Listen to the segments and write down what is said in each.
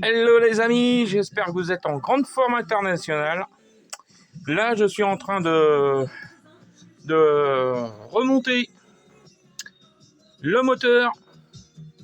Hello les amis, j'espère que vous êtes en grande forme internationale. Là, je suis en train de remonter le moteur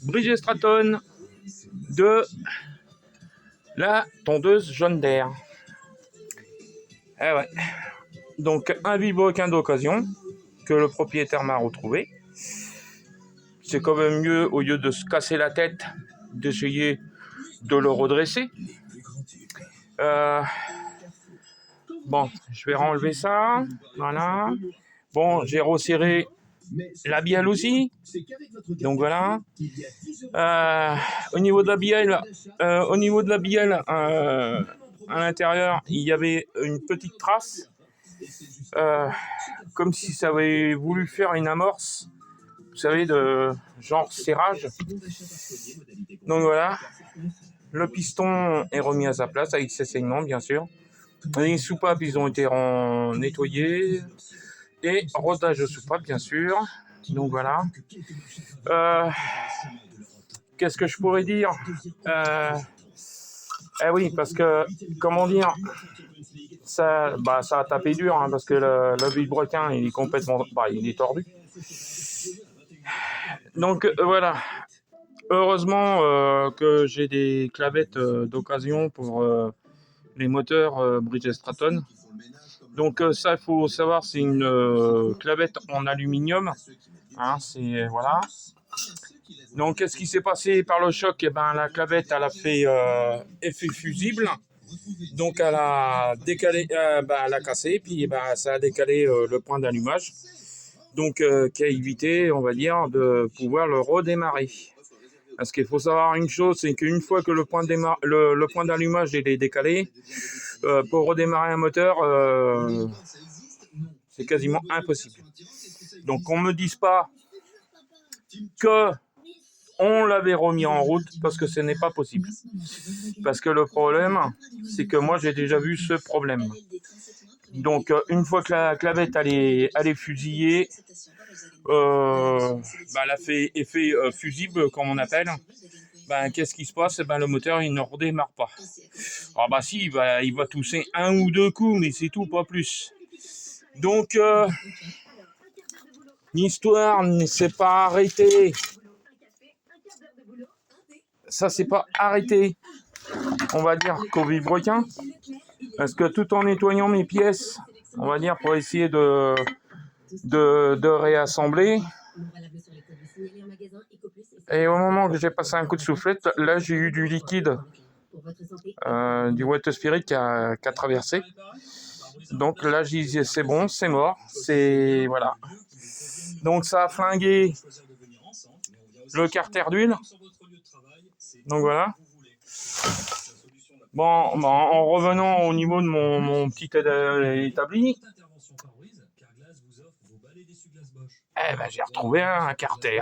Bridgestone de la tondeuse John Deere. Eh ouais. Donc un vilebrequin d'occasion que le propriétaire m'a retrouvé. C'est quand même mieux, au lieu de se casser la tête, d'essayer de le redresser. Bon, je vais renlever ça. Voilà. Bon, j'ai resserré la bielle aussi. Donc voilà. Au niveau de la bielle, à l'intérieur, il y avait une petite trace. Comme si ça avait voulu faire une amorce. Vous savez, de genre serrage. Donc voilà. Le piston est remis à sa place avec ses saignements, bien sûr. Les soupapes, ils ont été nettoyés. Et rodage de soupape, bien sûr. Donc voilà. Qu'est-ce que je pourrais dire? Oui, parce que, comment dire, ça a tapé dur, hein, parce que le vilebrequin, il est complètement, il est tordu. Donc voilà. Heureusement que j'ai des clavettes d'occasion pour les moteurs Bridgestone. Donc ça, il faut savoir, c'est une clavette en aluminium. Hein, c'est voilà. Donc qu'est-ce qui s'est passé par le choc? La clavette, elle a fait effet fusible. Donc elle a décalé, elle a cassé, puis ça a décalé le point d'allumage. Donc qui a évité, on va dire, de pouvoir le redémarrer. Parce qu'il faut savoir une chose, c'est qu'une fois que le point d'allumage est décalé, pour redémarrer un moteur, c'est quasiment impossible. Donc qu'on ne me dise pas que on l'avait remis en route, parce que ce n'est pas possible. Parce que le problème, c'est que moi j'ai déjà vu ce problème. Donc une fois que la clavette elle est fusillée, elle a fait effet fusible, comme on appelle. Qu'est-ce qui se passe? Le moteur il ne redémarre pas. Alors si, il va tousser un ou deux coups, mais c'est tout, pas plus. Donc l'histoire ne s'est pas arrêtée. Ça s'est pas arrêté, on va dire, qu'au vilebrequin. Parce que tout en nettoyant mes pièces, on va dire, pour essayer de réassembler, et au moment que j'ai passé un coup de soufflette, là j'ai eu du liquide, du wet spirit qui a traversé. Donc là j'ai dit c'est bon, c'est mort, c'est voilà. Donc ça a flingué le carter d'huile. Donc voilà. Bon, en revenant au niveau de mon petit établi, j'ai retrouvé un carter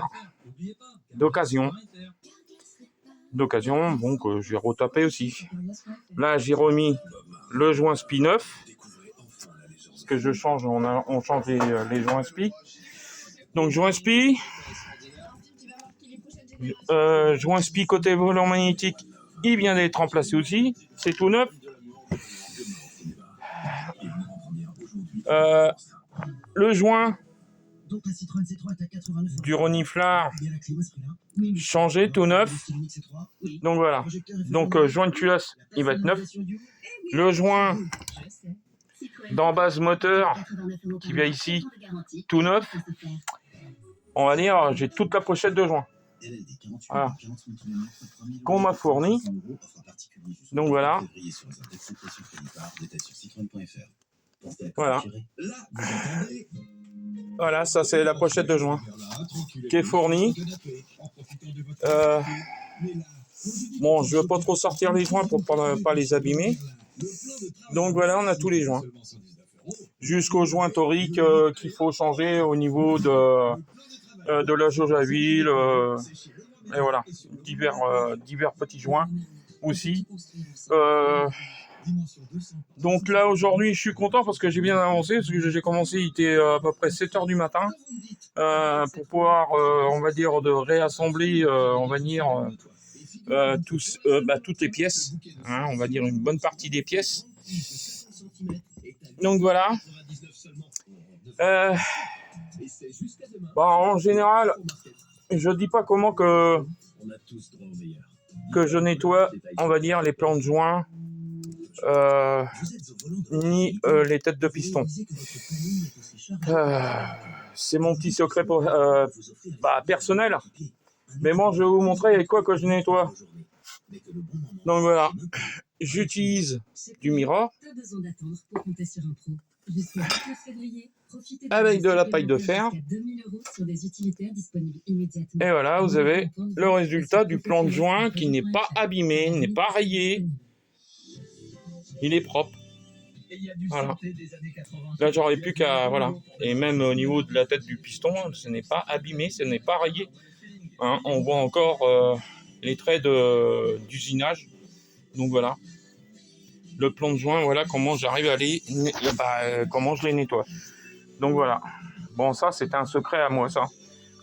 d'occasion. Bon, que j'ai retapé aussi. Là, j'ai remis le joint SPI neuf. Parce que je change, on change les joints SPI. Donc, joint SPI. Joint SPI côté volant magnétique, il vient d'être remplacé aussi. C'est tout neuf. Le joint du reniflard changé, tout neuf. Donc voilà. Donc joint de culasse, il va être neuf. Le joint d'embase moteur qui vient ici, tout neuf. On va dire, j'ai toute la pochette de joints. Voilà. Qu'on m'a fourni. Donc voilà. Voilà, ça c'est la pochette de joint qui est fournie. Bon, je ne veux pas trop sortir les joints pour pas les abîmer. Donc voilà, on a tous les joints. Jusqu'aux joints toriques qu'il faut changer au niveau de la jauge à huile. Et voilà, divers petits joints aussi. Donc là, aujourd'hui, je suis content parce que j'ai bien avancé, parce que j'ai commencé, il était à peu près 7 heures du matin, pour pouvoir, on va dire, de réassembler, on va dire, toutes les pièces, hein, on va dire une bonne partie des pièces. Donc voilà. En général, je dis pas comment que je nettoie, on va dire, les plans de joint, ni les têtes de piston. C'est mon petit secret personnel. Mais moi, je vais vous montrer avec quoi que je nettoie. Donc voilà, j'utilise du Mirror avec de la paille de fer. Et voilà, vous avez le résultat du plan de joint qui n'est pas abîmé, n'est pas rayé. Il est propre. Voilà. Là, j'aurais plus qu'à... Voilà. Et même au niveau de la tête du piston, ce n'est pas abîmé, ce n'est pas rayé. Hein, on voit encore les traits d'usinage. Donc voilà. Le plan de joint, voilà comment j'arrive à comment je les nettoie. Donc voilà. Bon, ça, c'est un secret à moi, ça.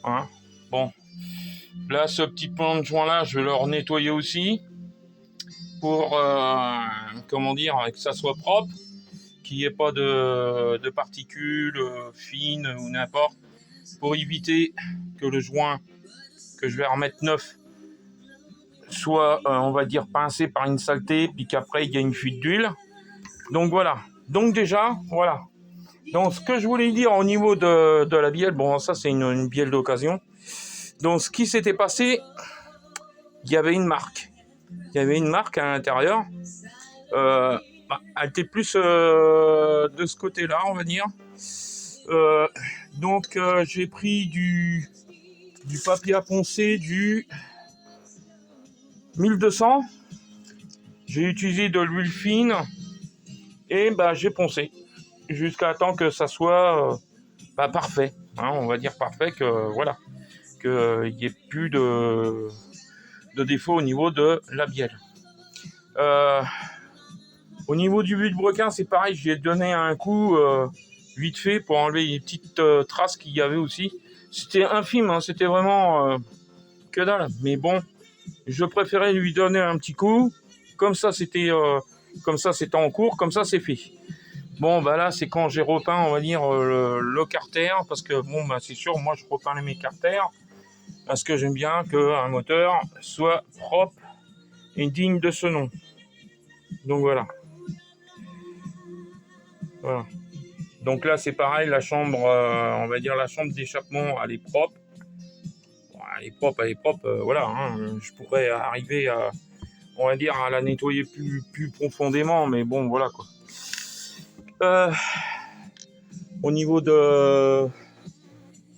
Hein, bon. Là, ce petit plan de joint-là, je vais le nettoyer aussi. Pour, comment dire, que ça soit propre. Qu'il n'y ait pas de particules fines ou n'importe. Pour éviter que le joint que je vais remettre neuf soit, on va dire, pincé par une saleté, puis qu'après, il y a une fuite d'huile. Donc voilà. Donc déjà, voilà. Donc ce que je voulais dire au niveau de la bielle, bon ça c'est une bielle d'occasion. Donc ce qui s'était passé, il y avait une marque. Il y avait une marque à l'intérieur. Elle était plus de ce côté-là, on va dire. Donc j'ai pris du papier à poncer, du 1200. J'ai utilisé de l'huile fine et j'ai poncé jusqu'à temps que ça soit parfait. Hein, on va dire parfait, que voilà, qu'il n'y ait plus de défaut au niveau de la bielle. Au niveau du vilebrequin, c'est pareil, j'ai donné un coup vite fait pour enlever les petites traces qu'il y avait aussi. C'était infime, hein, c'était vraiment que dalle. Mais bon, je préférais lui donner un petit coup. Comme ça, c'était en cours, comme ça, c'est fait. Bon, là, c'est quand j'ai repeint, on va dire, le carter, parce que bon, c'est sûr, moi, je repeins mes carters, parce que j'aime bien qu'un moteur soit propre et digne de ce nom. Donc voilà. Voilà. Donc là, c'est pareil, la chambre, on va dire la chambre d'échappement, elle est propre. Bon, elle est propre, voilà. Hein, je pourrais arriver à, on va dire, à la nettoyer plus profondément, mais bon, voilà quoi. Au niveau de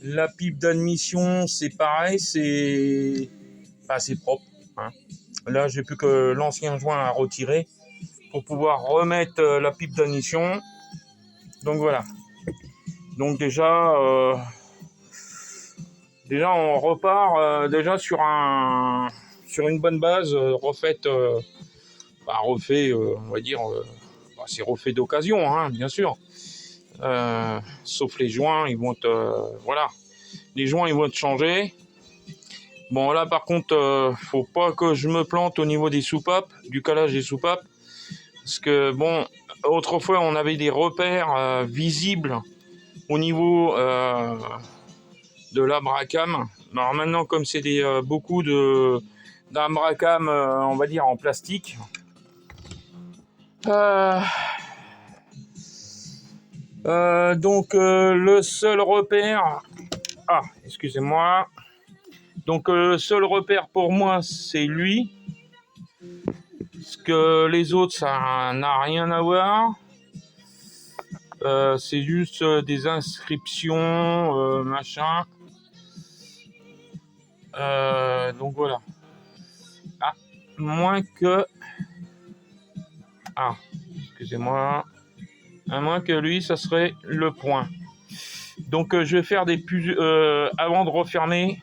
la pipe d'admission, c'est pareil, c'est propre. Hein. Là, j'ai plus que l'ancien joint à retirer pour pouvoir remettre la pipe d'admission. Donc voilà. Donc déjà on repart déjà sur une bonne base refaite, on va dire, c'est refait d'occasion, hein, bien sûr. Sauf les joints, ils vont être, voilà, les joints ils vont être changés. Bon là par contre, faut pas que je me plante au niveau des soupapes, du calage des soupapes, parce que bon, autrefois on avait des repères visibles au niveau de l'abracam. Alors maintenant, comme c'est beaucoup d'abracam, on va dire en plastique, donc le seul repère, excusez-moi, donc le seul repère pour moi c'est lui, parce que les autres ça n'a rien à voir. C'est juste des inscriptions, machin. Donc voilà. Excusez-moi. À moins que lui, ça serait le point. Donc je vais faire avant de refermer.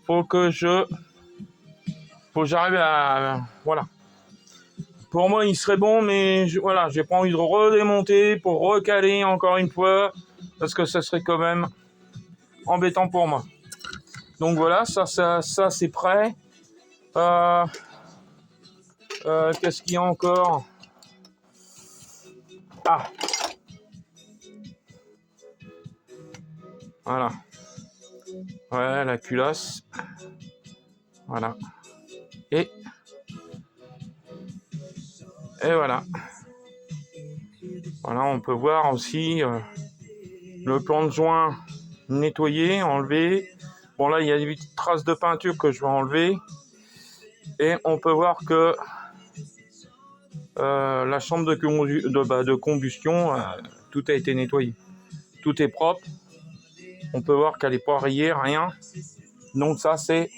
Faut que j'arrive à, voilà, pour moi, il serait bon, mais voilà, j'ai pas envie de redémonter pour recaler encore une fois, parce que ça serait quand même embêtant pour moi. Donc voilà, ça c'est prêt. Qu'est-ce qu'il y a encore? Ah, voilà. Ouais, la culasse. Voilà. Et voilà. Voilà, on peut voir aussi le plan de joint nettoyé, enlevé. Bon, là, il y a des petites traces de peinture que je vais enlever. Et on peut voir que la chambre de combustion, tout a été nettoyé. Tout est propre. On peut voir qu'elle n'est pas rayée, rien. Donc ça, c'est...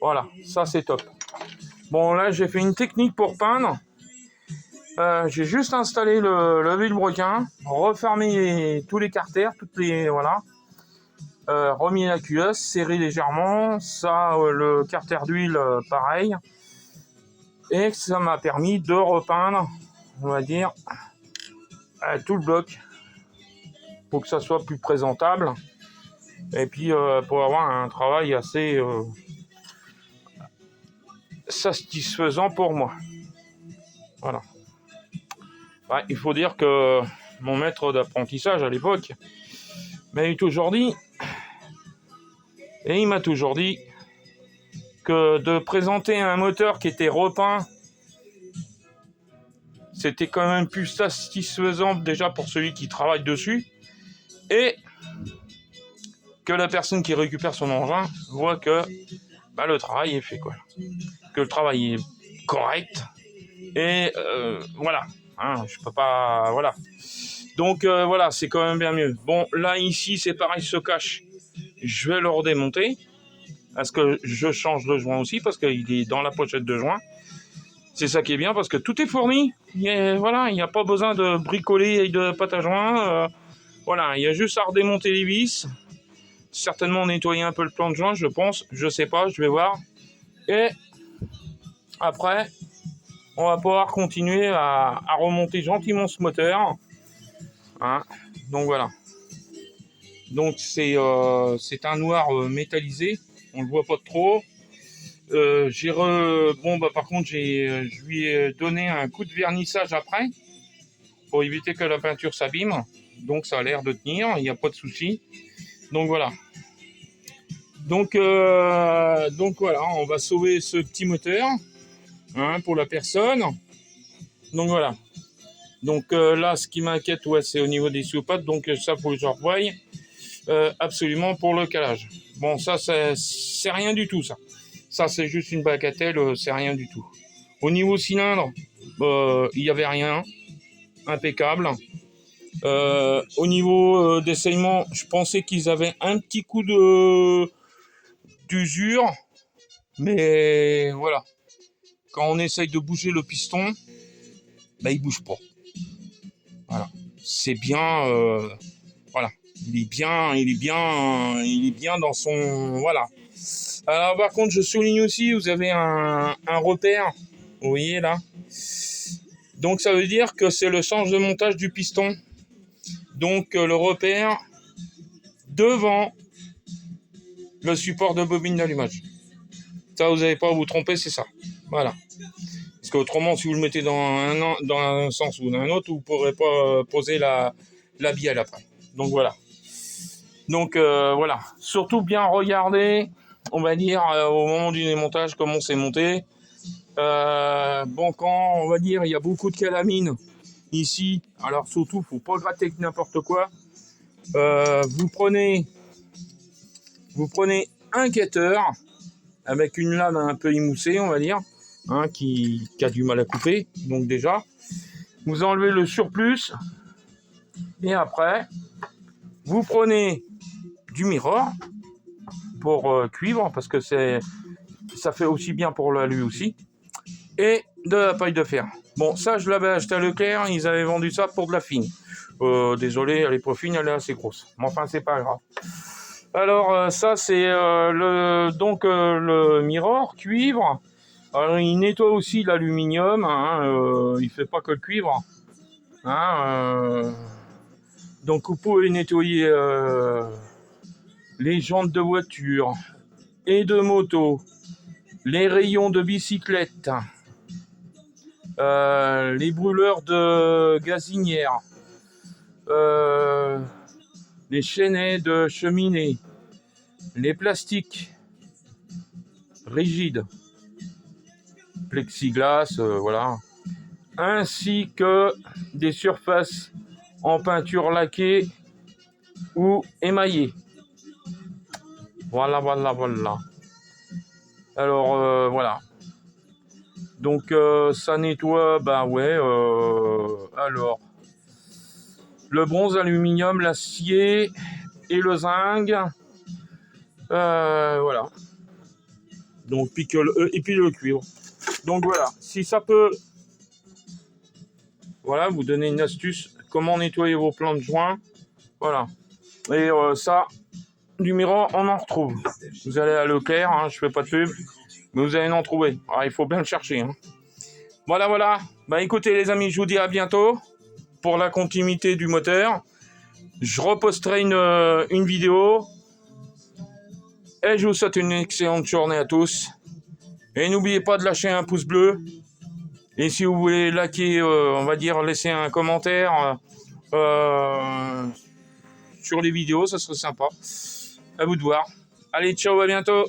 Voilà, ça, c'est top. Bon, là, j'ai fait une technique pour peindre. J'ai juste installé le vilebrequin, refermé tous les carters, voilà, remis la culasse, serré légèrement, ça, le carter d'huile, pareil, et ça m'a permis de repeindre, on va dire, tout le bloc, pour que ça soit plus présentable, et puis pour avoir un travail assez satisfaisant pour moi. Voilà. Ouais, il faut dire que mon maître d'apprentissage à l'époque m'a toujours dit, et il m'a toujours dit que de présenter un moteur qui était repeint, c'était quand même plus satisfaisant déjà pour celui qui travaille dessus, et que la personne qui récupère son engin voit que le travail est fait, quoi. Que le travail est correct, et voilà. Hein, je peux pas... Voilà. Donc voilà, c'est quand même bien mieux. Bon, là, ici, c'est pareil, ce cache. Je vais le redémonter. Parce que je change le joint aussi, parce qu'il est dans la pochette de joint. C'est ça qui est bien, parce que tout est fourni. Voilà, il n'y a pas besoin de bricoler avec de pâte à joint. Voilà, il y a juste à redémonter les vis. Certainement nettoyer un peu le plan de joint, je pense. Je sais pas, je vais voir. Et après, on va pouvoir continuer à remonter gentiment ce moteur. Hein, donc voilà. Donc c'est un noir métallisé. On le voit pas trop. Par contre, je lui ai donné un coup de vernissage après pour éviter que la peinture s'abîme. Donc ça a l'air de tenir, il n'y a pas de souci. Donc voilà. Donc voilà, on va sauver ce petit moteur, hein, pour la personne. Donc voilà. Donc là, ce qui m'inquiète, ouais, c'est au niveau des soupapes. Donc ça, faut que je revoie absolument pour le calage. Bon, ça, c'est rien du tout, ça. Ça, c'est juste une bagatelle, c'est rien du tout. Au niveau cylindre, il n'y avait rien. Impeccable. Au niveau d'essayement, je pensais qu'ils avaient un petit coup d'usure. Mais voilà. Quand on essaye de bouger le piston, il bouge pas. Voilà. C'est bien... voilà. Il est bien dans son... Voilà. Alors par contre, je souligne aussi, vous avez un repère, vous voyez là. Donc ça veut dire que c'est le sens de montage du piston. Donc le repère devant le support de bobine d'allumage. Ça, vous n'avez pas à vous tromper, c'est ça. Voilà. Parce qu'autrement, si vous le mettez dans un sens ou dans un autre, vous ne pourrez pas poser la bielle après. Donc voilà. Donc voilà. Surtout bien regarder, on va dire, au moment du démontage, comment c'est monté. Quand on va dire il y a beaucoup de calamine ici, alors surtout faut pas gratter avec n'importe quoi. Vous prenez un cutter avec une lame un peu émoussée, on va dire, hein, qui a du mal à couper. Donc déjà, vous enlevez le surplus et après vous prenez du mirror pour cuivre, parce que ça fait aussi bien pour l'alu aussi, et de la paille de fer. Bon, ça, je l'avais acheté à Leclerc, ils avaient vendu ça pour de la fine. Désolé, elle est pas fine, elle est assez grosse. Mais enfin, c'est pas grave. Alors, ça, c'est le mirror cuivre. Alors, il nettoie aussi l'aluminium, hein, il fait pas que le cuivre. Hein, donc, vous pouvez nettoyer les jantes de voiture et de moto, les rayons de bicyclette, les brûleurs de gazinière, les chaînets de cheminée, les plastiques rigides, plexiglas, voilà, ainsi que des surfaces en peinture laquée ou émaillée. Voilà. Alors, voilà. Donc, ça nettoie, ben ouais, alors, le bronze, l'aluminium, l'acier et le zinc. Voilà. Donc, et puis le cuivre. Donc, voilà. Si ça peut, voilà, vous donner une astuce, comment nettoyer vos plans de joint. Voilà. Et ça, numéro, on en retrouve. Vous allez à Leclerc, hein, je fais pas de pub, mais vous allez en trouver. Alors, il faut bien le chercher. Hein. Voilà. Bah écoutez les amis, je vous dis à bientôt pour la continuité du moteur. Je reposterai une vidéo. Et je vous souhaite une excellente journée à tous. Et n'oubliez pas de lâcher un pouce bleu. Et si vous voulez liker, on va dire, laisser un commentaire sur les vidéos, ça serait sympa. À vous de voir. Allez, ciao, à bientôt.